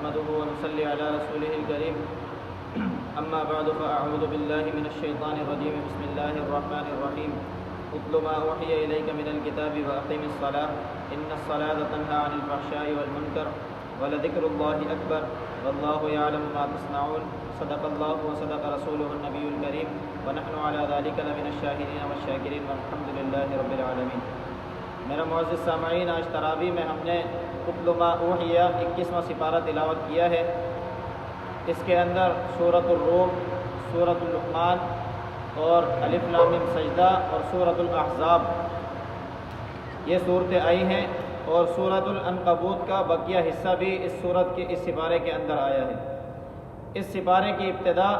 نحمده ونصلي على رسوله الكريم أما بعد فأعوذ بالله من الشيطان الرجيم بسم الله الرحمن الرحيم اتل ما أوحي إليك من الكتاب وأقم الصلاة إن الصلاة تنهى عن الفحشاء والمنكر ولذكر الله أكبر والله يعلم ما تصنعون صدق الله وصدق رسوله النبي الكريم ونحن على ذلك لمن الشاهدين والشاكرين والحمد لله رب العالمين۔ میرا معزز سامعین، آج تراویح میں ہم نے اتل ما اوحی 21واں سپارہ تلاوت کیا ہے۔ اس کے اندر سورۃ الروم، سورۃ اللقمان اور الف لام میم سجدہ اور سورۃ الاحزاب یہ صورتیں آئی ہیں، اور سورۃ العنکبوت کا بقیہ حصہ بھی اس سورت کے اس سپارے کے اندر آیا ہے۔ اس سپارے کی ابتدا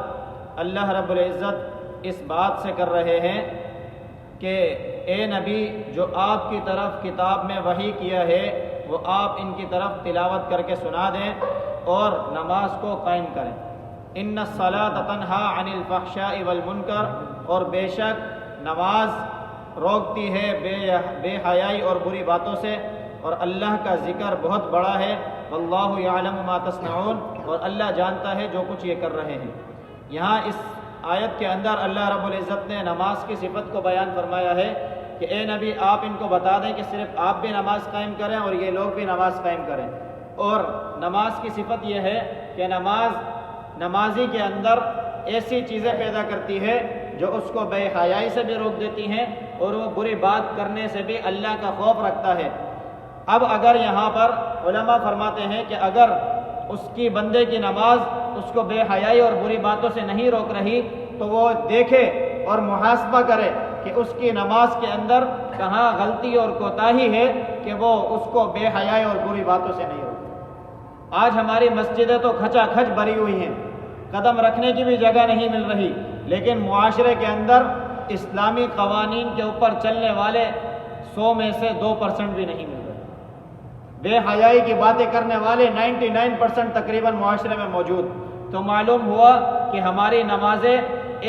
اللہ رب العزت اس بات سے کر رہے ہیں کہ اے نبی، جو آپ کی طرف کتاب میں وحی کیا ہے وہ آپ ان کی طرف تلاوت کر کے سنا دیں اور نماز کو قائم کریں۔ ان الصلاۃ تنہی عن الفحشاء والمنکر، اور بے شک نماز روکتی ہے بے حیائی اور بری باتوں سے، اور اللہ کا ذکر بہت بڑا ہے۔ واللہ یعلم ما تصنعون، اور اللہ جانتا ہے جو کچھ یہ کر رہے ہیں۔ یہاں اس آیت کے اندر اللہ رب العزت نے نماز کی صفت کو بیان فرمایا ہے کہ اے نبی، آپ ان کو بتا دیں کہ صرف آپ بھی نماز قائم کریں اور یہ لوگ بھی نماز قائم کریں۔ اور نماز کی صفت یہ ہے کہ نمازی کے اندر ایسی چیزیں پیدا کرتی ہے جو اس کو بے حیائی سے بھی روک دیتی ہیں اور وہ بری بات کرنے سے بھی اللہ کا خوف رکھتا ہے۔ اب اگر یہاں پر علماء فرماتے ہیں کہ اگر اس کی بندے کی نماز اس کو بے حیائی اور بری باتوں سے نہیں روک رہی تو وہ دیکھے اور محاسبہ کرے کہ اس کی نماز کے اندر کہاں غلطی اور کوتاہی ہے کہ وہ اس کو بے حیائی اور بری باتوں سے نہیں روکے۔ آج ہماری مسجدیں تو کھچا کھچ بھری ہوئی ہیں، قدم رکھنے کی بھی جگہ نہیں مل رہی، لیکن معاشرے کے اندر اسلامی قوانین کے اوپر چلنے والے 100 میں سے 2% بھی نہیں مل رہے۔ بے حیائی کی باتیں کرنے والے 99% تقریباً معاشرے میں موجود۔ تو معلوم ہوا کہ ہماری نمازیں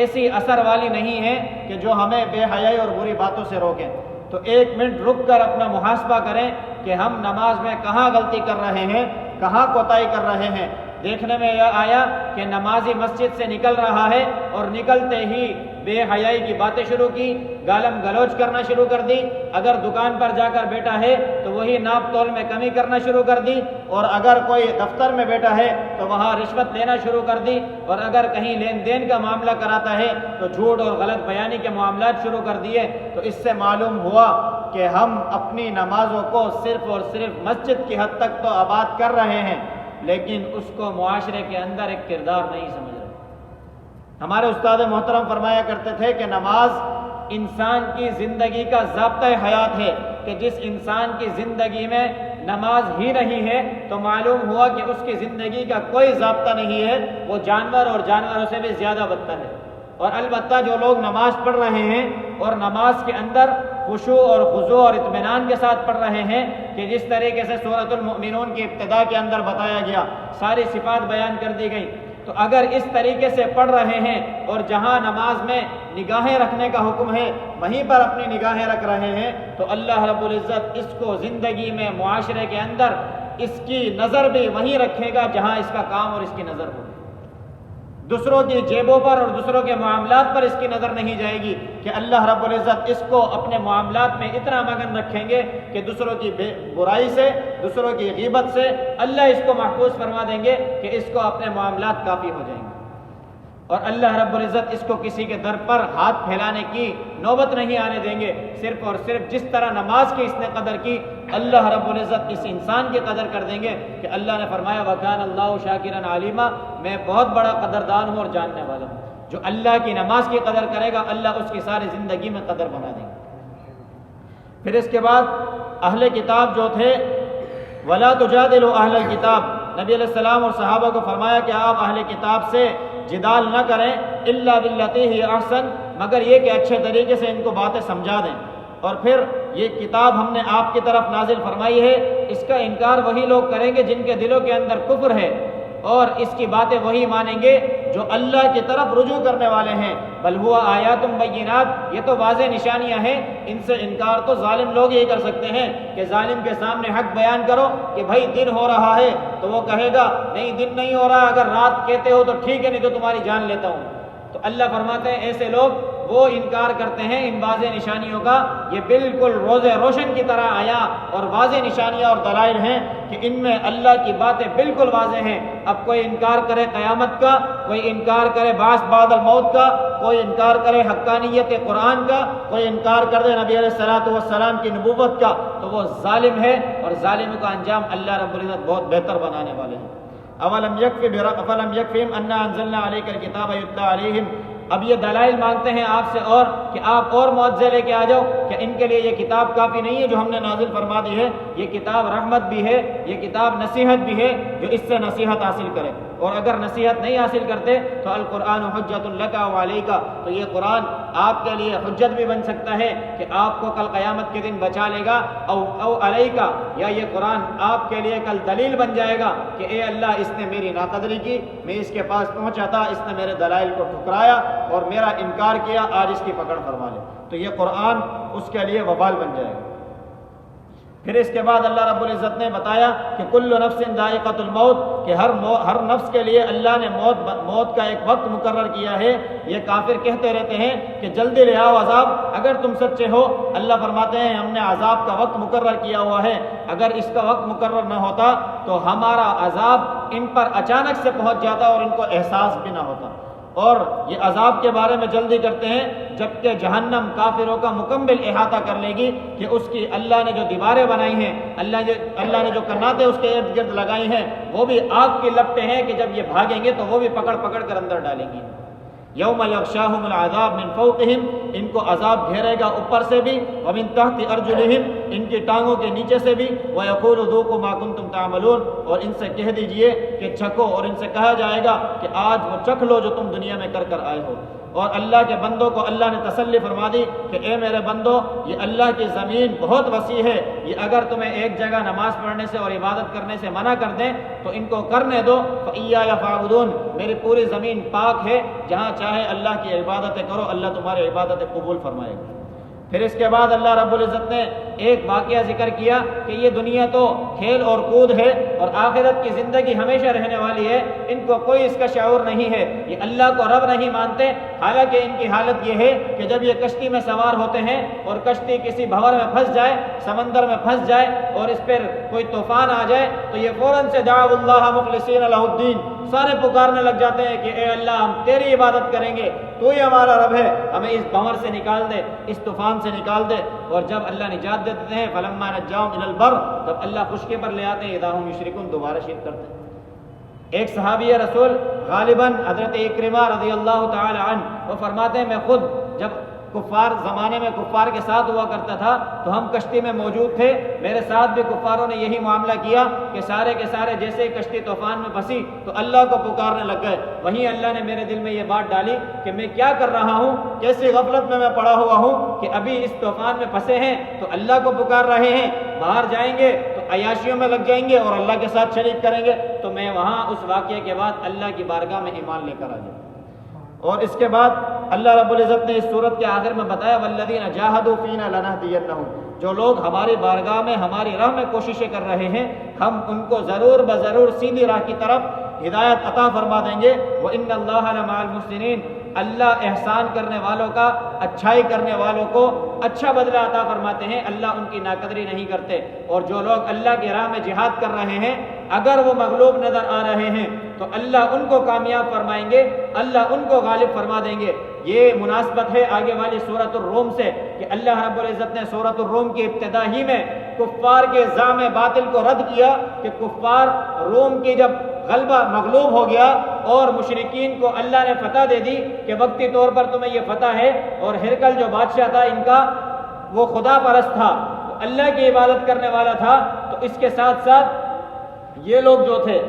ایسی اثر والی نہیں ہیں کہ جو ہمیں بے حیائی اور بری باتوں سے روکیں۔ تو 1 منٹ رک کر اپنا محاسبہ کریں کہ ہم نماز میں کہاں غلطی کر رہے ہیں، کہاں کوتاہی کر رہے ہیں۔ دیکھنے میں یہ آیا کہ نمازی مسجد سے نکل رہا ہے اور نکلتے ہی بے حیائی کی باتیں شروع کی، گالم گلوچ کرنا شروع کر دی۔ اگر دکان پر جا کر بیٹھا ہے تو وہی ناپ تول میں کمی کرنا شروع کر دی، اور اگر کوئی دفتر میں بیٹھا ہے تو وہاں رشوت لینا شروع کر دی، اور اگر کہیں لین دین کا معاملہ کراتا ہے تو جھوٹ اور غلط بیانی کے معاملات شروع کر دیے۔ تو اس سے معلوم ہوا کہ ہم اپنی نمازوں کو صرف اور صرف مسجد کی حد تک تو آباد کر رہے ہیں، لیکن اس کو معاشرے کے اندر ایک کردار نہیں سمجھ رہے۔ ہمارے استاد محترم فرمایا کرتے تھے کہ نماز انسان کی زندگی کا ضابطۂ حیات ہے، کہ جس انسان کی زندگی میں نماز ہی نہیں ہے تو معلوم ہوا کہ اس کی زندگی کا کوئی ضابطہ نہیں ہے، وہ جانور اور جانوروں سے بھی زیادہ بدتر ہے۔ اور البتہ جو لوگ نماز پڑھ رہے ہیں اور نماز کے اندر خشوع اور خضوع اور اطمینان کے ساتھ پڑھ رہے ہیں، کہ جس طریقے سے سورۃ المؤمنون کی ابتدا کے اندر بتایا گیا، ساری صفات بیان کر دی گئی، تو اگر اس طریقے سے پڑھ رہے ہیں اور جہاں نماز میں نگاہیں رکھنے کا حکم ہے وہیں پر اپنی نگاہیں رکھ رہے ہیں، تو اللہ رب العزت اس کو زندگی میں معاشرے کے اندر اس کی نظر بھی وہیں رکھے گا جہاں اس کا کام اور اس کی نظر ہوگی۔ دوسروں کی جیبوں پر اور دوسروں کے معاملات پر اس کی نظر نہیں جائے گی، کہ اللہ رب العزت اس کو اپنے معاملات میں اتنا مگن رکھیں گے کہ دوسروں کی برائی سے، دوسروں کی غیبت سے اللہ اس کو محفوظ فرما دیں گے کہ اس کو اپنے معاملات کافی ہو جائیں گے، اور اللہ رب العزت اس کو کسی کے در پر ہاتھ پھیلانے کی نوبت نہیں آنے دیں گے۔ صرف اور صرف جس طرح نماز کی اس نے قدر کی، اللہ رب العزت اس انسان کی قدر کر دیں گے، کہ اللہ نے فرمایا وَكَانَ اللَّهُ شَاكِرًا عَلِيمًا، میں بہت بڑا قدردان ہوں اور جاننے والا ہوں۔ جو اللہ کی نماز کی قدر کرے گا اللہ اس کی ساری زندگی میں قدر بنا دیں گے۔ پھر اس کے بعد اہل کتاب جو تھے، وَلَا تُجَادِلُوا أَهْلَ الْكِتَابِ، نبی علیہ السلام اور صحابہ کو فرمایا کہ آپ اہل کتاب سے جدال نہ کریں، إِلَّا بِالَّتِي هِيَ أَحْسَنُ، مگر یہ کہ اچھے طریقے سے ان کو باتیں سمجھا دیں۔ اور پھر یہ کتاب ہم نے آپ کی طرف نازل فرمائی ہے، اس کا انکار وہی لوگ کریں گے جن کے دلوں کے اندر کفر ہے، اور اس کی باتیں وہی مانیں گے جو اللہ کی طرف رجوع کرنے والے ہیں، بل ہوا آیات بینات، یہ تو واضح نشانیاں ہیں، ان سے انکار تو ظالم لوگ ہی کر سکتے ہیں کہ ظالم کے سامنے حق بیان کرو کہ بھائی دن ہو رہا ہے تو وہ کہے گا نہیں دن نہیں ہو رہا، اگر رات کہتے ہو تو ٹھیک ہے نہیں تو تمہاری جان لیتا ہوں۔ تو اللہ فرماتے ہیں ایسے لوگ وہ انکار کرتے ہیں ان واضح نشانیوں کا، یہ بالکل روز روشن کی طرح آیا اور واضح نشانیاں اور دلائل ہیں کہ ان میں اللہ کی باتیں بالکل واضح ہیں۔ اب کوئی انکار کرے قیامت کا، کوئی انکار کرے بعث بعد الموت کا، کوئی انکار کرے حقانیت قرآن کا، کوئی انکار کر دے نبی علیہ الصلوۃ والسلام کی نبوت کا، تو وہ ظالم ہے، اور ظالم کا انجام اللہ رب العزت بہت بہتر بنانے والے ہیں۔ اولم یکفہم انا انزلنا علیک الکتاب یتلی علیہم، اب یہ دلائل مانگتے ہیں آپ سے اور کہ آپ اور معجزے لے کے آ جاؤ، کہ ان کے لیے یہ کتاب کافی نہیں ہے جو ہم نے نازل فرما دی ہے، یہ کتاب رحمت بھی ہے، یہ کتاب نصیحت بھی ہے، جو اس سے نصیحت حاصل کرے، اور اگر نصیحت نہیں حاصل کرتے تو القرآن حجت لک و علیک، تو یہ قرآن آپ کے لیے حجت بھی بن سکتا ہے کہ آپ کو کل قیامت کے دن بچا لے گا، او علیک، یا یہ قرآن آپ کے لیے کل دلیل بن جائے گا کہ اے اللہ اس نے میری ناقدری کی، میں اس کے پاس پہنچا تھا، اس نے میرے دلائل کو ٹھکرایا اور میرا انکار کیا، آج اس کی پکڑ فرما لے، تو یہ قرآن اس کے لیے وبال بن جائے گا۔ پھر اس کے بعد اللہ رب العزت نے بتایا کہ کل نفس ذائقۃ الموت، کہ ہر نفس کے لیے اللہ نے موت کا ایک وقت مقرر کیا ہے۔ یہ کافر کہتے رہتے ہیں کہ جلدی لے آؤ عذاب، اگر تم سچے ہو، اللہ فرماتے ہیں ہم نے عذاب کا وقت مقرر کیا ہوا ہے، اگر اس کا وقت مقرر نہ ہوتا تو ہمارا عذاب ان پر اچانک سے پہنچ جاتا اور ان کو احساس بھی نہ ہوتا۔ اور یہ عذاب کے بارے میں جلدی کرتے ہیں جبکہ جہنم کافروں کا مکمل احاطہ کر لے گی، کہ اس کی اللہ نے جو دیواریں بنائی ہیں، اللہ نے جو کناتیں اس کے ارد گرد لگائی ہیں، وہ بھی آگ کی لپٹیں ہیں کہ جب یہ بھاگیں گے تو وہ بھی پکڑ پکڑ کر اندر ڈالیں گی۔ یوم یغشاہم العذاب من فوقہم، ان کو عذاب گھیرے گا اوپر سے بھی، ومن تحت ارجلہم، ان کی ٹانگوں کے نیچے سے بھی، ویقول ذوقوا ما کنتم تعملون، اور ان سے کہہ دیجئے کہ چکھو، اور ان سے کہا جائے گا کہ آج وہ چکھ لو جو تم دنیا میں کر آئے ہو۔ اور اللہ کے بندوں کو اللہ نے تسلی فرما دی کہ اے میرے بندو، یہ اللہ کی زمین بہت وسیع ہے، یہ اگر تمہیں ایک جگہ نماز پڑھنے سے اور عبادت کرنے سے منع کر دیں تو ان کو کرنے دو، فَإِيَّايَ فَاعْبُدُونِ، میری پوری زمین پاک ہے، جہاں چاہے اللہ کی عبادتیں کرو، اللہ تمہاری عبادتیں قبول فرمائے گا۔ پھر اس کے بعد اللہ رب العزت نے ایک واقعہ ذکر کیا کہ یہ دنیا تو کھیل اور کود ہے اور آخرت کی زندگی ہمیشہ رہنے والی ہے، ان کو کوئی اس کا شعور نہیں ہے، یہ اللہ کو رب نہیں مانتے، حالانکہ ان کی حالت یہ ہے کہ جب یہ کشتی میں سوار ہوتے ہیں اور کشتی کسی بھنور میں پھنس جائے، سمندر میں پھنس جائے اور اس پر کوئی طوفان آ جائے تو یہ فوراً سے دعوا اللہ مخلصین لہ الدین، سارے پکارنے لگ جاتے ہیں کہ اے اللہ ہم تیری عبادت کریں گے، تو ہی ہمارا رب ہے، ہمیں اس بھنور سے نکال دے، اس طوفان سے نکال دے۔ اور جب اللہ نجات دیتے ہیں فلما نجاہم الی البر، جب اللہ خشکی پر لے آتے ہیں اذا ہم یشرکون، دوبارہ شرک کرتے ہیں۔ ایک صحابی رسول غالباً حضرت اکرمہ رضی اللہ تعالی عنہ، وہ فرماتے ہیں میں خود جب کفار زمانے میں کفار کے ساتھ ہوا کرتا تھا تو ہم کشتی میں موجود تھے، میرے ساتھ بھی کفاروں نے یہی معاملہ کیا کہ سارے کے سارے جیسے ہی کشتی طوفان میں پھنسی تو اللہ کو پکارنے لگ گئے۔ وہیں اللہ نے میرے دل میں یہ بات ڈالی کہ میں کیا کر رہا ہوں، کیسی غفلت میں پڑا ہوا ہوں کہ ابھی اس طوفان میں پھنسے ہیں تو اللہ کو پکار رہے ہیں، باہر جائیں گے تو عیاشیوں میں لگ جائیں گے اور اللہ کے ساتھ شریک کریں گے، تو میں وہاں اس واقعے کے بعد اللہ کی بارگاہ میں ایمان لے کر آ جاؤں۔ اور اس کے بعد اللہ رب العزت نے اس صورت کے آخر میں بتایا والذین جاہدوا فینا لنہدینہم، جو لوگ ہماری بارگاہ میں ہماری راہ میں کوششیں کر رہے ہیں ہم ان کو ضرور بضرور سیدھی راہ کی طرف ہدایت عطا فرما دیں گے۔ وَإِنَّ اللَّهَ لَمَعَ الْمُحْسِنِينَ، اللہ احسان کرنے والوں کا، اچھائی کرنے والوں کو اچھا بدلہ عطا فرماتے ہیں، اللہ ان کی ناقدری نہیں کرتے۔ اور جو لوگ اللہ کی راہ میں جہاد کر رہے ہیں اگر وہ مغلوب نظر آ رہے ہیں تو اللہ ان کو کامیاب فرمائیں گے، اللہ ان کو غالب فرما دیں گے۔ یہ مناسبت ہے آگے والی سورۃ الروم سے کہ اللہ رب العزت نے سورۃ الروم کی ابتدا ہی میں کفار کے زعم باطل کو رد کیا کہ کفار روم کی جب غلبہ مغلوب ہو گیا اور مشرکین کو اللہ نے فتح دے دی کہ وقتی طور پر تمہیں یہ فتح ہے، اور ہرکل جو بادشاہ تھا ان کا وہ خدا پرست تھا، اللہ کی عبادت کرنے والا تھا، تو اس کے ساتھ ساتھ یہ لوگ جو تھے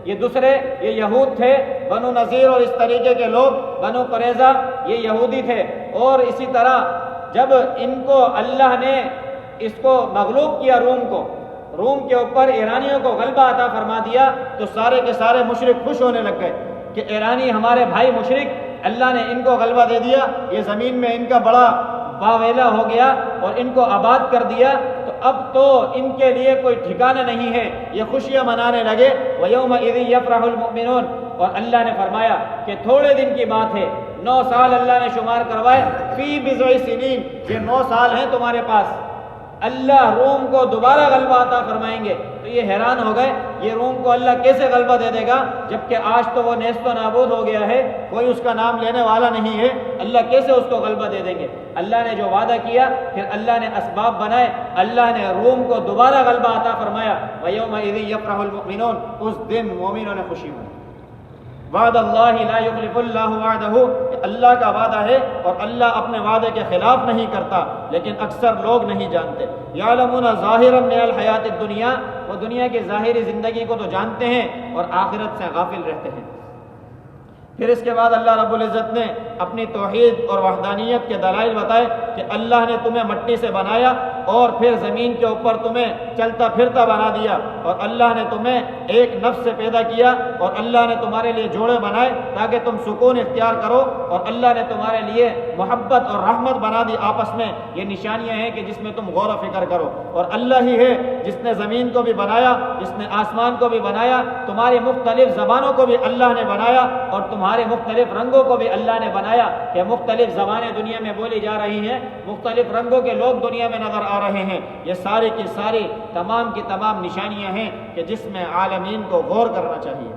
یہ دوسرے یہ یہود تھے، بنو نذیر اور اس طریقے کے لوگ، بنو قریظہ یہ یہودی تھے، اور اسی طرح جب ان کو اللہ نے اس کو مغلوب کیا روم کے اوپر ایرانیوں کو غلبہ عطا فرما دیا تو سارے کے سارے مشرک خوش ہونے لگ گئے کہ ایرانی ہمارے بھائی مشرک، اللہ نے ان کو غلبہ دے دیا، یہ زمین میں ان کا بڑا واویلا ہو گیا اور ان کو آباد کر دیا، تو اب تو ان کے لیے کوئی ٹھکانہ نہیں ہے، یہ خوشیاں منانے لگے۔ وَيَوْمَئِذٍ يَفْرَحُ الْمُؤْمِنُونَ، اور اللہ نے فرمایا کہ تھوڑے دن کی بات ہے، 9 سال اللہ نے شمار کروائے، فی بضع سنین، یہ 9 سال ہیں تمہارے پاس، اللہ روم کو دوبارہ غلبہ عطا فرمائیں گے۔ تو یہ حیران ہو گئے، یہ روم کو اللہ کیسے غلبہ دے دے گا جبکہ آج تو وہ نیست و نابود ہو گیا ہے، کوئی اس کا نام لینے والا نہیں ہے، اللہ کیسے اس کو غلبہ دے دیں گے؟ اللہ نے جو وعدہ کیا پھر اللہ نے اسباب بنائے، اللہ نے روم کو دوبارہ غلبہ عطا فرمایا۔ وَيَوْمَئِذٍ يَفْرَحُ الْمُؤْمِنُونَ، اس دن مومنوں نے خوشی منائی۔ وعد اللہ لا یخلف اللہ وعدہ، اللہ کا وعدہ ہے اور اللہ اپنے وعدے کے خلاف نہیں کرتا، لیکن اکثر لوگ نہیں جانتے۔ یعلمون ظاہرا من الحیات الدنیا، وہ دنیا کی ظاہری زندگی کو تو جانتے ہیں اور آخرت سے غافل رہتے ہیں۔ پھر اس کے بعد اللہ رب العزت نے اپنی توحید اور وحدانیت کے دلائل بتائے کہ اللہ نے تمہیں مٹی سے بنایا اور پھر زمین کے اوپر تمہیں چلتا پھرتا بنا دیا، اور اللہ نے تمہیں ایک نفس سے پیدا کیا، اور اللہ نے تمہارے لیے جوڑے بنائے تاکہ تم سکون اختیار کرو، اور اللہ نے تمہارے لیے محبت اور رحمت بنا دی آپس میں۔ یہ نشانیاں ہیں کہ جس میں تم غور و فکر کرو، اور اللہ ہی ہے جس نے زمین کو بھی بنایا، جس نے آسمان کو بھی بنایا، تمہاری مختلف زبانوں کو بھی اللہ نے بنایا، اور تمہارے مختلف رنگوں کو بھی اللہ نے بنایا کہ مختلف زبانیں دنیا میں بولی جا رہی ہیں، مختلف رنگوں کے لوگ دنیا میں نظر آ رہے ہیں۔ یہ ساری کی ساری تمام کی تمام نشانیاں ہیں کہ جس میں عالمین کو غور کرنا چاہیے۔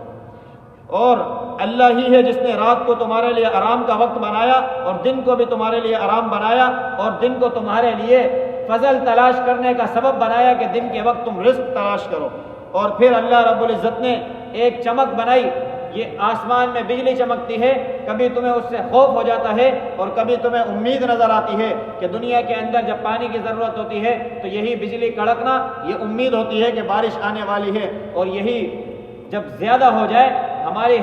اور اللہ ہی ہے جس نے رات کو تمہارے لیے آرام کا وقت بنایا اور دن کو بھی تمہارے لیے آرام بنایا، اور دن کو تمہارے لیے فضل تلاش کرنے کا سبب بنایا کہ دن کے وقت تم رزق تلاش کرو۔ اور پھر اللہ رب العزت نے ایک چمک بنائی، یہ آسمان میں بجلی چمکتی ہے، کبھی تمہیں اس سے خوف ہو جاتا ہے اور کبھی تمہیں امید نظر آتی ہے کہ دنیا کے اندر جب پانی کی ضرورت ہوتی ہے تو یہی بجلی کڑکنا یہ امید ہوتی ہے کہ بارش آنے والی ہے، اور یہی جب زیادہ ہو جائے ہماری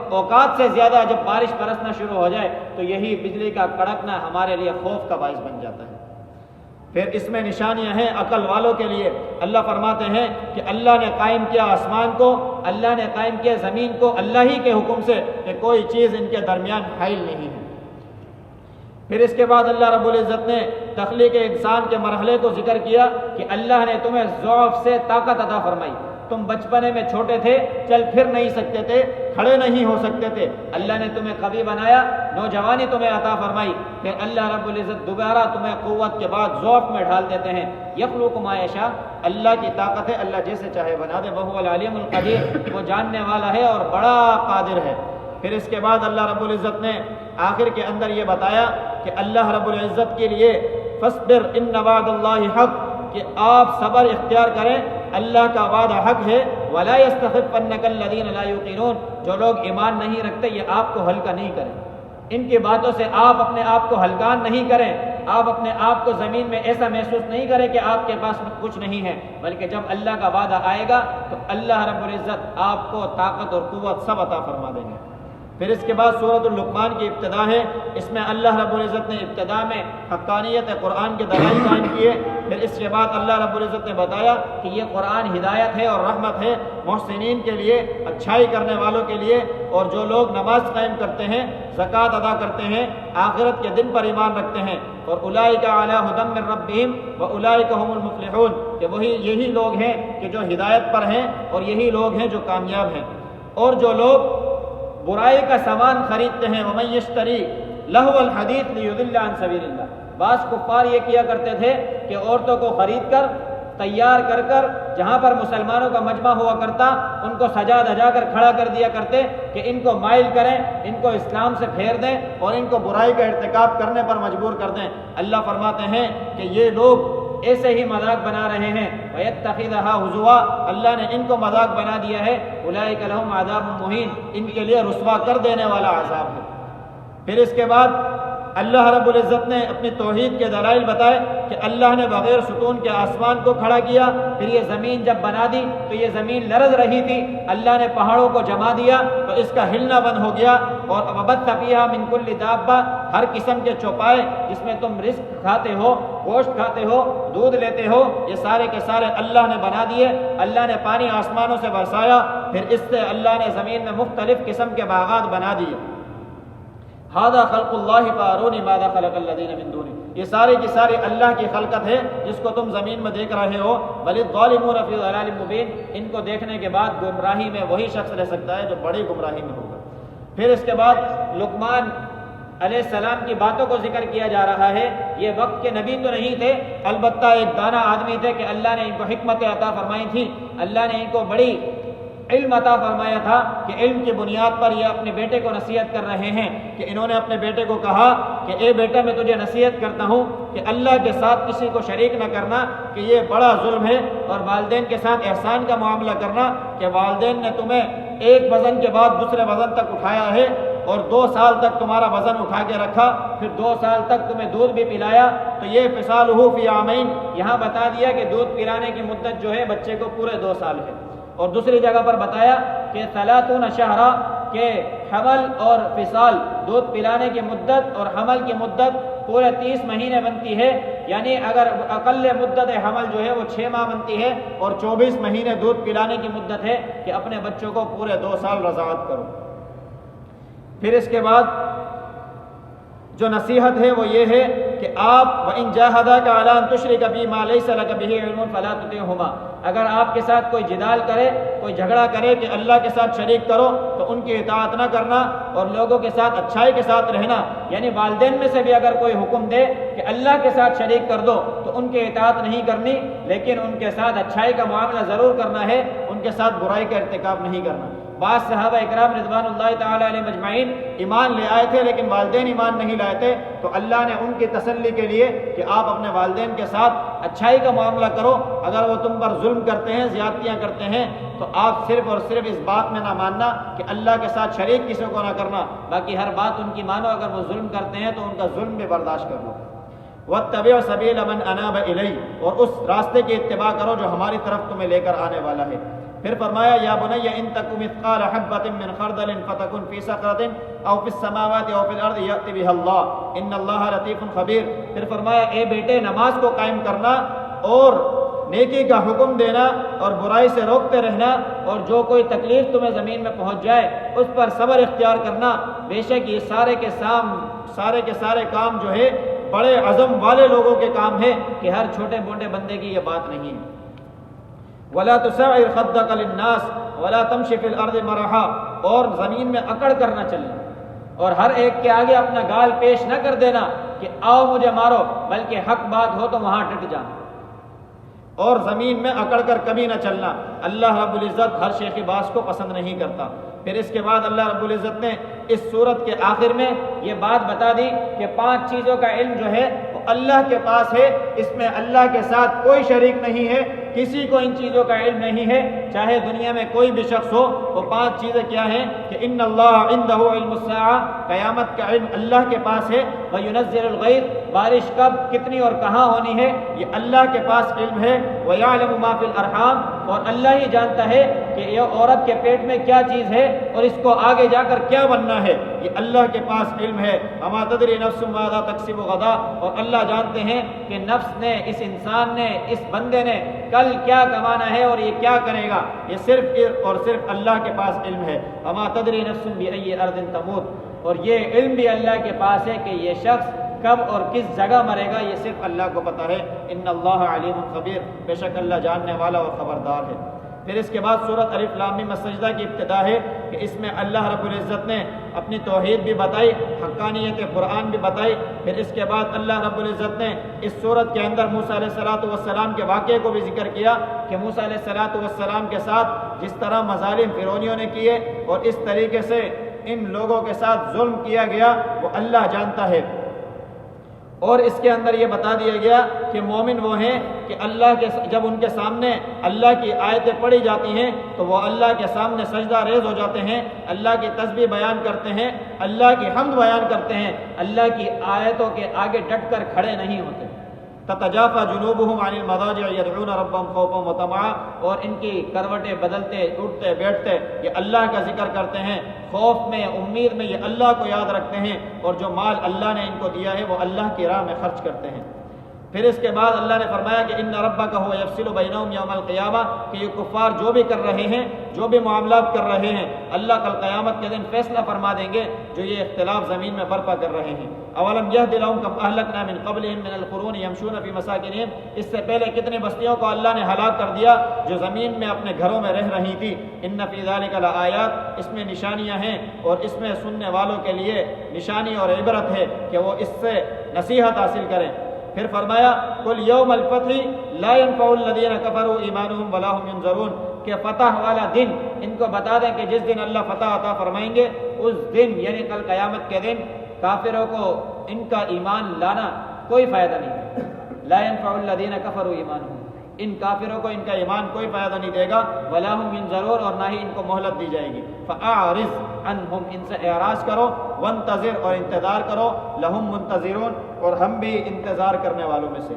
اوقات سے زیادہ جب بارش برسنا شروع ہو جائے تو یہی بجلی کا کڑکنا ہمارے لیے خوف کا باعث بن جاتا ہے۔ پھر اس میں نشانیاں ہیں عقل والوں کے لیے۔ اللہ فرماتے ہیں کہ اللہ نے قائم کیا آسمان کو، اللہ نے قائم کیا زمین کو اللہ ہی کے حکم سے، کہ کوئی چیز ان کے درمیان حائل نہیں ہے۔ پھر اس کے بعد اللہ رب العزت نے تخلیق انسان کے مرحلے کو ذکر کیا کہ اللہ نے تمہیں ضعف سے طاقت عطا فرمائی۔ تم بچپنے میں چھوٹے تھے، چل پھر نہیں سکتے تھے، کھڑے نہیں ہو سکتے تھے، اللہ نے تمہیں قوی بنایا، نوجوانی تمہیں عطا فرمائی، پھر اللہ رب العزت دوبارہ تمہیں قوت کے بعد ضعف میں ڈھال دیتے ہیں۔ یخلق ما یشاء، اللہ کی طاقت ہے، اللہ جیسے چاہے بنا دے، وہو العلیم القدیر، وہ جاننے والا ہے اور بڑا قادر ہے۔ پھر اس کے بعد اللہ رب العزت نے آخر کے اندر یہ بتایا کہ اللہ رب العزت کے لیے فاصبر ان وعد اللہ حق، کہ آپ صبر اختیار کریں، اللہ کا وعدہ حق ہے۔ ولا یستخفنک الذین لا یوقنون، جو لوگ ایمان نہیں رکھتے یہ آپ کو ہلکا نہیں کریں، ان کی باتوں سے آپ اپنے آپ کو ہلکان نہیں کریں، آپ اپنے آپ کو زمین میں ایسا محسوس نہیں کریں کہ آپ کے پاس کچھ نہیں ہے، بلکہ جب اللہ کا وعدہ آئے گا تو اللہ رب العزت آپ کو طاقت اور قوت سب عطا فرما دیں گے۔ پھر اس کے بعد سورۃ اللقمان کی ابتدا ہے، اس میں اللہ رب العزت نے ابتدا میں حقانیت قرآن کے دلائل قائم کیے۔ پھر اس کے بعد اللہ رب العزت نے بتایا کہ یہ قرآن ہدایت ہے اور رحمت ہے محسنین کے لیے، اچھائی کرنے والوں کے لیے، اور جو لوگ نماز قائم کرتے ہیں، زکوٰۃ ادا کرتے ہیں، آخرت کے دن پر ایمان رکھتے ہیں، اور اولئک علی ھدی من ربہم واولئک ھم المفلحون، کہ یہی لوگ ہیں کہ جو ہدایت پر ہیں اور یہی لوگ ہیں جو کامیاب ہیں۔ اور جو لوگ برائی کا سامان خریدتے ہیں، وَمَن یشتری لہو الحدیث لیضل عن سبیل اللہ، بعض کفار یہ کیا کرتے تھے کہ عورتوں کو خرید کر تیار کر کر جہاں پر مسلمانوں کا مجمع ہوا کرتا ان کو سجا دھجا کر کھڑا کر دیا کرتے کہ ان کو مائل کریں، ان کو اسلام سے پھیر دیں اور ان کو برائی کا ارتکاب کرنے پر مجبور کر دیں۔ اللہ فرماتے ہیں کہ یہ لوگ ایسے ہی مذاق بنا رہے ہیں، وَيَتَّخِذَهَا هُزُوًا، اللہ نے ان کو مذاق بنا دیا ہے، أُولَئِكَ لَهُمْ عَذَابٌ مُّهِينٌ، ان کے لیے رسوا کر دینے والا عذاب ہے۔ پھر اس کے بعد اللہ رب العزت نے اپنی توحید کے دلائل بتائے کہ اللہ نے بغیر ستون کے آسمان کو کھڑا کیا، پھر یہ زمین جب بنا دی تو یہ زمین لرز رہی تھی، اللہ نے پہاڑوں کو جما دیا تو اس کا ہلنا بند ہو گیا، اور وبث فیہا من کل دابہ، ہر قسم کے چوپائے جس میں تم رزق کھاتے ہو، گوشت کھاتے ہو، دودھ لیتے ہو، یہ سارے کے سارے اللہ نے بنا دیے۔ اللہ نے پانی آسمانوں سے برسایا، پھر اس سے اللہ نے زمین میں مختلف قسم کے باغات بنا دیے۔ ھذا خلق اللہ فارونی ماذا خلق الذین من دونہ، یہ ساری کی ساری اللہ کی خلقت ہے جس کو تم زمین میں دیکھ رہے ہو۔ بل الظالمون فی ضلال مبین، ان کو دیکھنے کے بعد گمراہی میں وہی شخص رہ سکتا ہے جو بڑی گمراہی میں ہوگا۔ پھر اس کے بعد لقمان علیہ السلام کی باتوں کو ذکر کیا جا رہا ہے۔ یہ وقت کے نبی تو نہیں تھے، البتہ ایک دانا آدمی تھے کہ اللہ نے ان کو حکمت عطا فرمائی تھی، اللہ نے ان کو بڑی علم عطا فرمایا تھا کہ علم کی بنیاد پر یہ اپنے بیٹے کو نصیحت کر رہے ہیں کہ انہوں نے اپنے بیٹے کو کہا کہ اے بیٹا میں تجھے نصیحت کرتا ہوں کہ اللہ کے ساتھ کسی کو شریک نہ کرنا کہ یہ بڑا ظلم ہے، اور والدین کے ساتھ احسان کا معاملہ کرنا کہ والدین نے تمہیں ایک وزن کے بعد دوسرے وزن تک اٹھایا ہے اور 2 سال تک تمہارا وزن اٹھا کے رکھا، پھر 2 سال تک تمہیں دودھ بھی پلایا، تو یہ فصالہ فی عامین، یہاں بتا دیا کہ دودھ پلانے کی مدت جو ہے بچے کو پورے 2 سال ہے، اور دوسری جگہ پر بتایا کہ 30 شہرا کہ حمل اور فصال، دودھ پلانے کی مدت اور حمل کی مدت پورے 30 مہینے بنتی ہے، یعنی اگر اقل مدت حمل جو ہے وہ 6 ماہ بنتی ہے، اور 24 مہینے دودھ پلانے کی مدت ہے کہ اپنے بچوں کو پورے 2 سال رضاعت کرو۔ پھر اس کے بعد جو نصیحت ہے وہ یہ ہے کہ آپ وَإِن جَاهَدَاكَ عَلَىٰ أَن تُشْرِكَ بِي مَا لَيْسَ لَكَ بِهِ عِلْمٌ فَلَا تُطِعْهُمَا، اگر آپ کے ساتھ کوئی جدال کرے، کوئی جھگڑا کرے کہ اللہ کے ساتھ شریک کرو تو ان کی اطاعت نہ کرنا، اور لوگوں کے ساتھ اچھائی کے ساتھ رہنا، یعنی والدین میں سے بھی اگر کوئی حکم دے کہ اللہ کے ساتھ شریک کر دو تو ان کی اطاعت نہیں کرنی، لیکن ان کے ساتھ اچھائی کا معاملہ ضرور کرنا ہے، ان کے ساتھ برائی کا ارتکاب نہیں کرنا۔ بعض صحابہ اکرام رضوان اللہ تعالی علیہ مجمعین ایمان لے آئے تھے لیکن والدین ایمان نہیں لائے تھے، تو اللہ نے ان کی تسلی کے لیے کہ آپ اپنے والدین کے ساتھ اچھائی کا معاملہ کرو، اگر وہ تم پر ظلم کرتے ہیں، زیادتیاں کرتے ہیں، تو آپ صرف اور صرف اس بات میں نہ ماننا کہ اللہ کے ساتھ شریک کسی کو نہ کرنا، باقی ہر بات ان کی مانو، اگر وہ ظلم کرتے ہیں تو ان کا ظلم بھی برداشت کر لو۔ وَاتَّبِعْ سَبِيلَ مَنْ أَنَابَ إِلَيَّ، اور اس راستے کی اتباع کرو جو ہماری طرف تمہیں لے کر آنے والا ہے۔ پھر فرمایا یا بنی ان تک مثقال حبۃ من خردل فتکن فی صخرۃ او فی السماوات او فی الارض یأت بها اللہ ان اللہ لطیف خبیر۔ پھر فرمایا اے بیٹے نماز کو قائم کرنا اور نیکی کا حکم دینا اور برائی سے روکتے رہنا، اور جو کوئی تکلیف تمہیں زمین میں پہنچ جائے اس پر صبر اختیار کرنا، بے شک یہ سارے کے سارے کام جو ہے بڑے عزم والے لوگوں کے کام ہیں کہ ہر چھوٹے موٹے بندے کی یہ بات نہیں ہے۔ وَلَا تُسَعِّرْ خَدَّكَ لِلنَّاسِ وَلَا تَمْشِ فِي الْأَرْضِ مَرَحًا، اور زمین میں اکڑ کر نہ چلنا، اور ہر ایک کے آگے اپنا گال پیش نہ کر دینا کہ آؤ مجھے مارو، بلکہ حق بات ہو تو وہاں ڈٹ جانا، اور زمین میں اکڑ کر کبھی نہ چلنا۔ اللہ رب العزت ہر شیخ باز کو پسند نہیں کرتا۔ پھر اس کے بعد اللہ رب العزت نے اس سورت کے آخر میں یہ بات بتا دی کہ 5 چیزوں کا علم جو ہے وہ اللہ کے پاس ہے، اس میں اللہ کے ساتھ کوئی شریک نہیں ہے، کسی کو ان چیزوں کا علم نہیں ہے، چاہے دنیا میں کوئی بھی شخص ہو۔ وہ 5 چیزیں کیا ہیں کہ ان اللہ عنده علم الساعہ، قیامت کا علم اللہ کے پاس ہے، وینزل الغیث، بارش کب کتنی اور کہاں ہونی ہے یہ اللہ کے پاس علم ہے، ویعلم ما فی الارحام، اور اللہ ہی جانتا ہے کہ یہ عورت کے پیٹ میں کیا چیز ہے اور اس کو آگے جا کر کیا بننا ہے، یہ اللہ کے پاس علم ہے۔ وما تدری نفس ماذا تکسب غدا، اور اللہ جانتے ہیں کہ نفس نے، اس انسان نے، اس بندے نے کل کیا کمانا ہے اور یہ کیا کرے گا، یہ صرف اور صرف اللہ کے پاس علم ہے۔ وما تدری نفس بأي ارض تموت، اور یہ علم بھی اللہ کے پاس ہے کہ یہ شخص کب اور کس جگہ مرے گا، یہ صرف اللہ کو پتہ ہے۔ ان اللہ علیم خبیر، بے شک اللہ جاننے والا اور خبردار ہے۔ پھر اس کے بعد سورۃ الف لام میم السجدہ کی ابتدا ہے کہ اس میں اللہ رب العزت نے اپنی توحید بھی بتائی، حقانیت قرآن بھی بتائی۔ پھر اس کے بعد اللہ رب العزت نے اس سورت کے اندر موسیٰ علیہ السلام کے واقعے کو بھی ذکر کیا کہ موسیٰ علیہ السلام کے ساتھ جس طرح مظالم فرعونیوں نے کیے اور اس طریقے سے ان لوگوں کے ساتھ ظلم کیا گیا وہ اللہ جانتا ہے۔ اور اس کے اندر یہ بتا دیا گیا کہ مومن وہ ہیں کہ اللہ کے جب ان کے سامنے اللہ کی آیتیں پڑھی جاتی ہیں تو وہ اللہ کے سامنے سجدہ ریز ہو جاتے ہیں، اللہ کی تسبیح بیان کرتے ہیں، اللہ کی حمد بیان کرتے ہیں، اللہ کی آیتوں کے آگے ڈٹ کر کھڑے نہیں ہوتے۔ تتجافى جنوبهم عن المضاجع يدعون ربهم خوفا وطمعا، اور ان کی کروٹیں بدلتے اٹھتے بیٹھتے یہ اللہ کا ذکر کرتے ہیں، خوف میں امید میں یہ اللہ کو یاد رکھتے ہیں، اور جو مال اللہ نے ان کو دیا ہے وہ اللہ کی راہ میں خرچ کرتے ہیں۔ پھر اس کے بعد اللہ نے فرمایا کہ ان ربک هو یفصل بینہم یوم القیامہ، کہ یہ کفار جو بھی کر رہے ہیں، جو بھی معاملات کر رہے ہیں، اللہ کل قیامت کے دن فیصلہ فرما دیں گے جو یہ اختلاف زمین میں برپا کر رہے ہیں۔ اولم یہد لہم کم اہلکنا من قبلہم من القرون یمشون فی مساکنہم، اس سے پہلے کتنی بستیوں کو اللہ نے ہلاک کر دیا جو زمین میں اپنے گھروں میں رہ رہی تھی۔ ان فی ذلک لآیات، اس میں نشانیاں ہیں اور اس میں سننے والوں کے لیے نشانی اور عبرت ہے کہ وہ اس سے نصیحت حاصل کریں۔ پھر فرمایا قل یوم الفتح لا ينفع الذین کفروا ایمانہم ولا هم ینظرون، کہ فتح والا دن ان کو بتا دیں کہ جس دن اللہ فتح عطا فرمائیں گے اس دن یعنی کل قیامت کے دن کافروں کو ان کا ایمان لانا کوئی فائدہ نہیں۔ لا ينفع الذین کفروا ایمانہم، ان کافروں کو ان کا ایمان کوئی فائدہ نہیں دے گا، ولا هم ینظرون، اور نہ ہی ان کو مہلت دی جائے گی۔ فاعرض عنہم، ان سے اعراض کرو، وانتظر، اور انتظار کرو، لہم منتظرون، اور ہم بھی انتظار کرنے والوں میں سے۔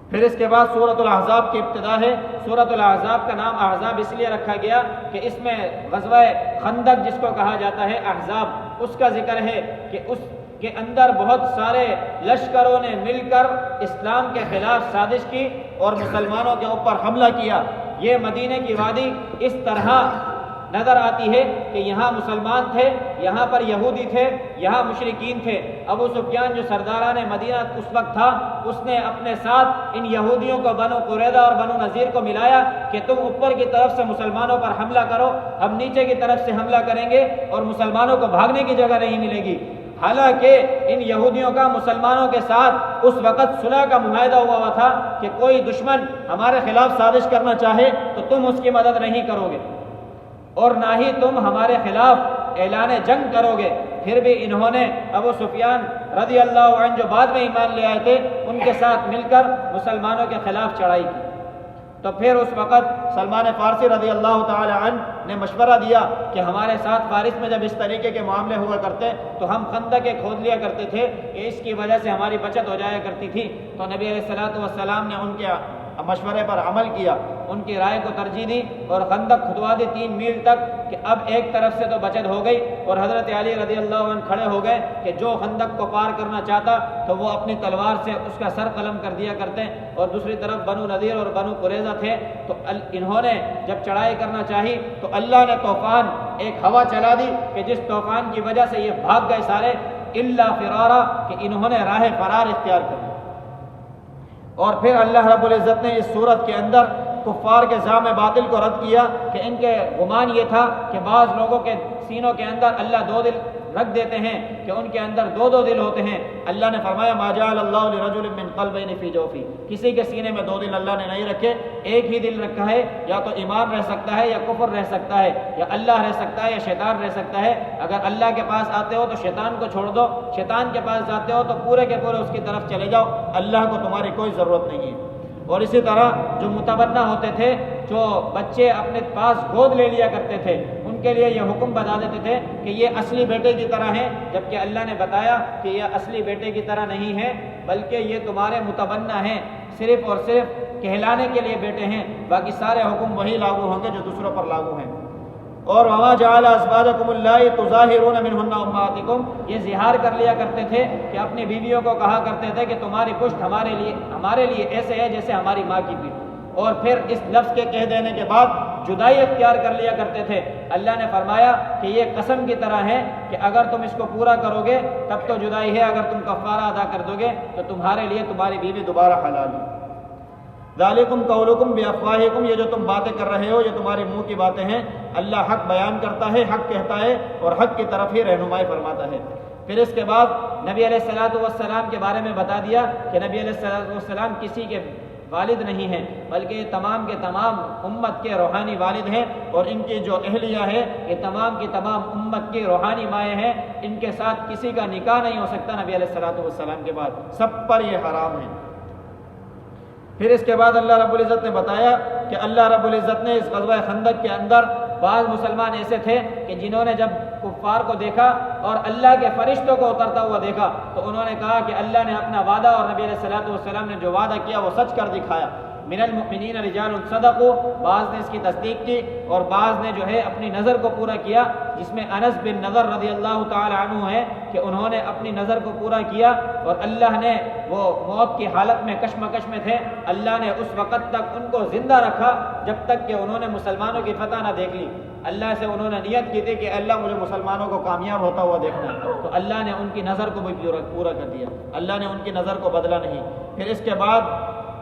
پھر اس کے بعد سورۃ الاحزاب کی ابتدا ہے۔ سورۃ الاحزاب کا نام احزاب اس لیے رکھا گیا کہ اس میں غزوہ خندق جس کو کہا جاتا ہے احزاب، اس کا ذکر ہے کہ اس کے اندر بہت سارے لشکروں نے مل کر اسلام کے خلاف سازش کی اور مسلمانوں کے اوپر حملہ کیا۔ یہ مدینہ کی وادی اس طرح نظر آتی ہے کہ یہاں مسلمان تھے، یہاں پر یہودی تھے، یہاں مشرکین تھے۔ ابو سفیان جو سرداران مدینہ اس وقت تھا، اس نے اپنے ساتھ ان یہودیوں کو بنو قریظہ اور بنو نذیر کو ملایا کہ تم اوپر کی طرف سے مسلمانوں پر حملہ کرو، ہم نیچے کی طرف سے حملہ کریں گے اور مسلمانوں کو بھاگنے کی جگہ نہیں ملے گی۔ حالانکہ ان یہودیوں کا مسلمانوں کے ساتھ اس وقت صلح کا معاہدہ ہوا تھا کہ کوئی دشمن ہمارے خلاف سازش کرنا چاہے تو تم اس کی مدد نہیں کرو گے اور نہ ہی تم ہمارے خلاف اعلان جنگ کرو گے۔ پھر بھی انہوں نے ابو سفیان رضی اللہ عنہ جو بعد میں ایمان لے آئے تھے ان کے ساتھ مل کر مسلمانوں کے خلاف چڑھائی کی۔ تو پھر اس وقت سلمان فارسی رضی اللہ تعالی عنہ نے مشورہ دیا کہ ہمارے ساتھ فارس میں جب اس طریقے کے معاملے ہوا کرتے تو ہم خندقیں کھود لیا کرتے تھے کہ اس کی وجہ سے ہماری بچت ہو جایا کرتی تھی۔ تو نبی علیہ الصلوۃ والسلام نے ان کے مشورے پر عمل کیا، ان کی رائے کو ترجیح دی اور خندق کھدوا دی 3 میل تک کہ اب ایک طرف سے تو بچت ہو گئی اور حضرت علی رضی اللہ عنہ کھڑے ہو گئے کہ جو خندق کو پار کرنا چاہتا تو وہ اپنی تلوار سے اس کا سر قلم کر دیا کرتے، اور دوسری طرف بنو نذیر اور بنو قریظہ تھے تو انہوں نے جب چڑھائی کرنا چاہی تو اللہ نے طوفان ایک ہوا چلا دی کہ جس طوفان کی وجہ سے یہ بھاگ گئے سارے الا فرارا، کہ انہوں نے راہ فرار اختیار کر لی۔ اور پھر اللہ رب العزت نے اس صورت کے اندر کفار کے زعم باطل کو رد کیا کہ ان کے گمان یہ تھا کہ بعض لوگوں کے سینوں کے اندر اللہ 2 دل رکھ دیتے ہیں کہ ان کے اندر 2 دل ہوتے ہیں۔ اللہ نے فرمایا ما جعل اللہ لرجل من قلبین فی جوفی، کسی کے سینے میں 2 دل اللہ نے نہیں رکھے، ایک ہی دل رکھا ہے، یا تو ایمان رہ سکتا ہے یا کفر رہ سکتا ہے، یا اللہ رہ سکتا ہے یا شیطان رہ سکتا ہے۔ اگر اللہ کے پاس آتے ہو تو شیطان کو چھوڑ دو، شیطان کے پاس جاتے ہو تو پورے کے پورے اس کی طرف چلے جاؤ، اللہ کو تمہاری کوئی ضرورت نہیں ہے۔ اور اسی طرح جو متبنہ ہوتے تھے، جو بچے اپنے پاس گود لے لیا کرتے تھے، ان کے لیے یہ حکم بتا دیتے تھے کہ یہ اصلی بیٹے کی طرح ہیں، جبکہ اللہ نے بتایا کہ یہ اصلی بیٹے کی طرح نہیں ہے بلکہ یہ تمہارے متبنہ ہیں، صرف اور صرف کہلانے کے لیے بیٹے ہیں، باقی سارے حکم وہی لاگو ہوں گے جو دوسروں پر لاگو ہیں۔ اور وما جعل ازواجکم اللائي تظاہرون منہن امہاتکم، یہ اظہار کر لیا کرتے تھے کہ اپنی بیویوں کو کہا کرتے تھے کہ تمہاری پشت ہمارے لیے ایسے ہے جیسے ہماری ماں کی پشت، اور پھر اس لفظ کے کہہ دینے کے بعد جدائی اختیار کر لیا کرتے تھے۔ اللہ نے فرمایا کہ یہ قسم کی طرح ہے کہ اگر تم اس کو پورا کرو گے تب تو جدائی ہے، اگر تم کفارہ ادا کر دو گے تو تمہارے لیے تمہاری بیوی دوبارہ حلال ہے۔ ذالکم قولکم بافواہکم، یہ جو تم باتیں کر رہے ہو یہ تمہارے منہ کی باتیں ہیں، اللہ حق بیان کرتا ہے، حق کہتا ہے اور حق کی طرف ہی رہنمائی فرماتا ہے۔ پھر اس کے بعد نبی علیہ الصلوۃ والسلام کے بارے میں بتا دیا کہ نبی علیہ الصلوۃ والسلام کسی کے والد نہیں ہیں، بلکہ یہ تمام کے تمام امت کے روحانی والد ہیں، اور ان کی جو اہلیہ ہے یہ تمام کی تمام امت کی روحانی مائیں ہیں، ان کے ساتھ کسی کا نکاح نہیں ہو سکتا نبی علیہ الصلوۃ والسلام کے بعد، سب پر یہ حرام ہے۔ پھر اس کے بعد اللہ رب العزت نے بتایا کہ اللہ رب العزت نے اس غزوہ خندق کے اندر بعض مسلمان ایسے تھے کہ جنہوں نے جب کفار کو دیکھا اور اللہ کے فرشتوں کو اترتا ہوا دیکھا تو انہوں نے کہا کہ اللہ نے اپنا وعدہ اور نبی علیہ الصلوۃ والسلام نے جو وعدہ کیا وہ سچ کر دکھایا۔ من المؤمنین رجال صدقوا، بعض نے اس کی تصدیق کی اور بعض نے جو ہے اپنی نظر کو پورا کیا، جس میں انس بن نضر رضی اللہ تعالی عنہ ہے کہ انہوں نے اپنی نظر کو پورا کیا، اور اللہ نے وہ موت کی حالت میں کشمکش میں تھے، اللہ نے اس وقت تک ان کو زندہ رکھا جب تک کہ انہوں نے مسلمانوں کی فتح نہ دیکھ لی۔ اللہ سے انہوں نے نیت کی تھی کہ اللہ مجھے مسلمانوں کو کامیاب ہوتا ہوا دیکھنا ہے، تو اللہ نے ان کی نظر کو بھی پورا کر دیا، اللہ نے ان کی نظر کو بدلا نہیں۔ پھر اس کے بعد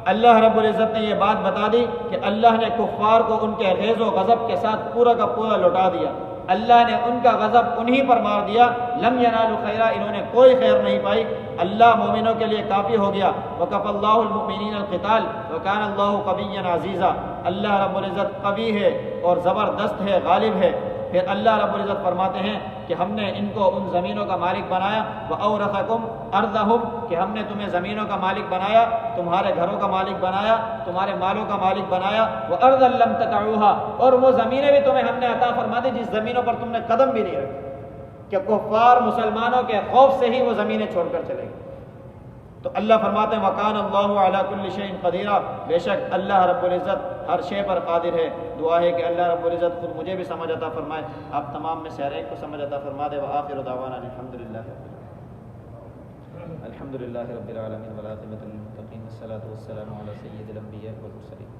اللہ رب العزت نے یہ بات بتا دی کہ اللہ نے کفار کو ان کے غیظ و غضب کے ساتھ پورا کا پورا لوٹا دیا، اللہ نے ان کا غضب انہی پر مار دیا، لم ینالوا خیرا، انہوں نے کوئی خیر نہیں پائی، اللہ مومنوں کے لیے کافی ہو گیا۔ وکفی اللہ المؤمنین القتال وکان اللہ قویا عزیزا، اللہ رب العزت قوی ہے اور زبردست ہے، غالب ہے۔ پھر اللہ رب العزت فرماتے ہیں کہ ہم نے ان کو ان زمینوں کا مالک بنایا، وَأَوْرَثَكُمْ أَرْضَهُمْ، کہ ہم نے تمہیں زمینوں کا مالک بنایا، تمہارے گھروں کا مالک بنایا، تمہارے مالوں کا مالک بنایا، وَأَرْضًا لَمْ تَطَعُوهَا، اور وہ زمینیں بھی تمہیں ہم نے عطا فرما دی جس زمینوں پر تم نے قدم بھی نہیں رکھا، کہ کفار مسلمانوں کے خوف سے ہی وہ زمینیں چھوڑ کر چلے گئے۔ تو اللہ فرماتے ہیں وَكَانَ اللَّهُ عَلَى كُلِّ شَيْءٍ قَدِيرًا، بے شک اللہ رب العزت ہر شے پر قادر ہے۔ دعا ہے کہ اللہ رب العزت خود مجھے بھی سمجھ عطا فرمائے، آپ تمام میں سے ہر ایک کو سمجھ عطا فرما دے۔ وآخر دعوانا الحمدللہ رب العالمین والعاقبۃ للمتقین والصلاۃ والسلام علی سید الانبیاء والمرسلین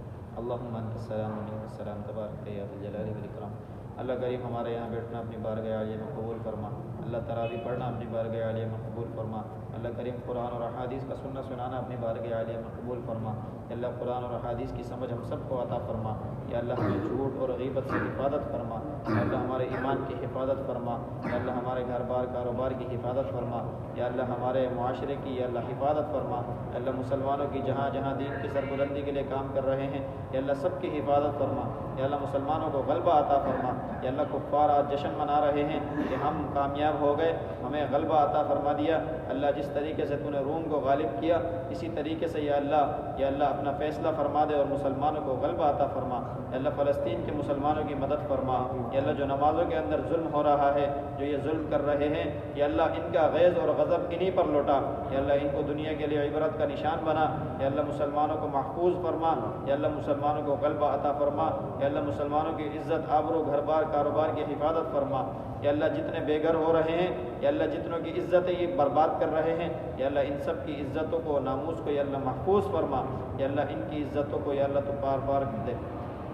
اللہم انت السلام و منک السلام تبارک یا ذا الجلال والاکرام۔ اللہ کریم ہمارے یہاں بیٹھنا اپنی بارگاہ عالیہ میں قبول فرما، اللہ تراویح پڑھنا اپنی بارگاہ عالیہ میں قبول فرما، اللہ کریم قرآن اور احادیث کا سننا سنانا اپنی بارگاہ عالیہ میں قبول فرما، اللہ قرآن اور احادیث کی سمجھ ہم سب کو عطا فرما، یا اللہ ہمیں جھوٹ اور غیبت سے حفاظت فرما، یا اللہ ہمارے ایمان کی حفاظت فرما، یا اللہ ہمارے گھر بار کاروبار کی حفاظت فرما، یا اللہ ہمارے معاشرے کی یا اللہ حفاظت فرما، یا اللہ مسلمانوں کی جہاں جہاں دین کی سربلندی کے لیے کام کر رہے ہیں یا اللہ سب کی حفاظت فرما، یا اللہ مسلمانوں کو غلبہ عطا فرما، یا اللہ کفار آج جشن منا رہے ہیں کہ ہم کامیاب ہو گئے، ہمیں غلبہ عطا فرما دیا، اللہ جس طریقے سے تو نے روم کو غالب کیا اسی طریقے سے یا اللہ اپنا فیصلہ فرما دے اور مسلمانوں کو غلبہ عطا فرما، یا اللہ فلسطین کے مسلمانوں کی مدد فرما، یا اللہ جو نمازوں کے اندر ظلم ہو رہا ہے، جو یہ ظلم کر رہے ہیں، یا اللہ ان کا غیظ اور غضب انہی پر لوٹا، یا اللہ ان کو دنیا کے لیے عبرت کا نشان بنا، یا اللہ مسلمانوں کو محفوظ فرما، یا اللہ مسلمانوں کو غلبہ عطا فرما، یا اللہ مسلمانوں کی عزت آبرو گھر بار کاروبار کی حفاظت فرما، یا اللہ جتنے بے گھر ہو رہے ہیں، یا اللہ جتنوں کی عزتیں یہ برباد کر رہے ہیں، یا اللہ ان سب کی عزتوں کو ناموس کو یا اللہ محفوظ فرما، یا اللہ ان کی عزتوں کو یا اللہ تو پار پار کر دے،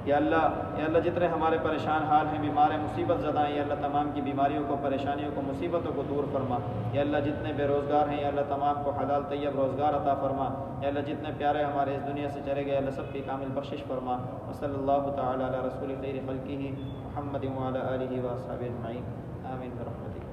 یا اللہ جتنے ہمارے پریشان حال ہیں، بیمار ہیں، مصیبت زدہ ہیں، یا اللہ تمام کی بیماریوں کو، پریشانیوں کو، مصیبتوں کو دور فرما، یا اللہ جتنے بے روزگار ہیں یا اللہ تمام کو حلال طیب روزگار عطا فرما، یا اللہ جتنے پیارے ہمارے اس دنیا سے چلے گئے اللہ سب کی کامل بخشش فرما، وصلی اللہ تعالی علی رسول خیر خلقہ محمد وعلی آلہ واصحابہ اجمعین، آمین برحمتک۔